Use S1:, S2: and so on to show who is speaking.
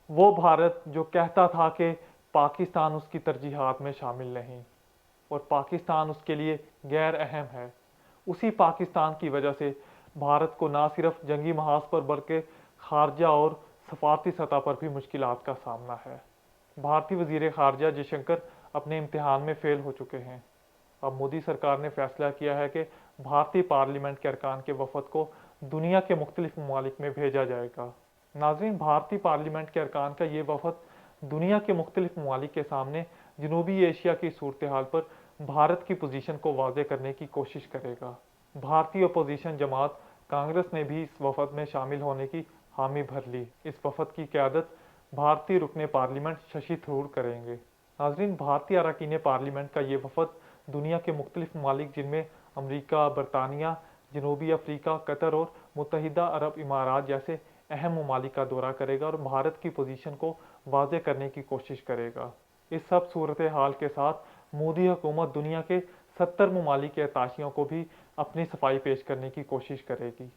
S1: وہ بھارت جو کہتا تھا کہ پاکستان اس کی ترجیحات میں شامل نہیں اور پاکستان اس کے لیے غیر اہم ہے، اسی پاکستان کی وجہ سے بھارت کو نہ صرف جنگی محاذ پر بلکہ خارجہ اور سفارتی سطح پر بھی مشکلات کا سامنا ہے۔ بھارتی وزیر خارجہ جے شنکر اپنے امتحان میں فیل ہو چکے ہیں۔ اب مودی سرکار نے فیصلہ کیا ہے کہ بھارتی پارلیمنٹ کے ارکان کے وفد کو دنیا کے مختلف ممالک میں بھیجا جائے گا۔ ناظرین، بھارتی پارلیمنٹ کے ارکان کا یہ وفد دنیا کے مختلف ممالک کے سامنے جنوبی ایشیا کی صورتحال پر بھارت کی پوزیشن کو واضح کرنے کی کوشش کرے گا۔ بھارتی اپوزیشن جماعت کانگریس نے بھی اس وفد میں شامل ہونے کی حامی بھر لی۔ اس وفد کی قیادت بھارتی رکن پارلیمنٹ ششی تھرور کریں گے۔ ناظرین، بھارتی اراکین پارلیمنٹ کا یہ وفد دنیا کے مختلف ممالک جن میں امریکہ، برطانیہ، جنوبی افریقہ، قطر اور متحدہ عرب امارات جیسے اہم ممالک کا دورہ کرے گا اور بھارت کی پوزیشن کو واضح کرنے کی کوشش کرے گا۔ اس سب صورتحال کے ساتھ مودی حکومت دنیا کے 70 ممالک کے اتاشیوں کو بھی اپنی صفائی پیش کرنے کی کوشش کرے گی۔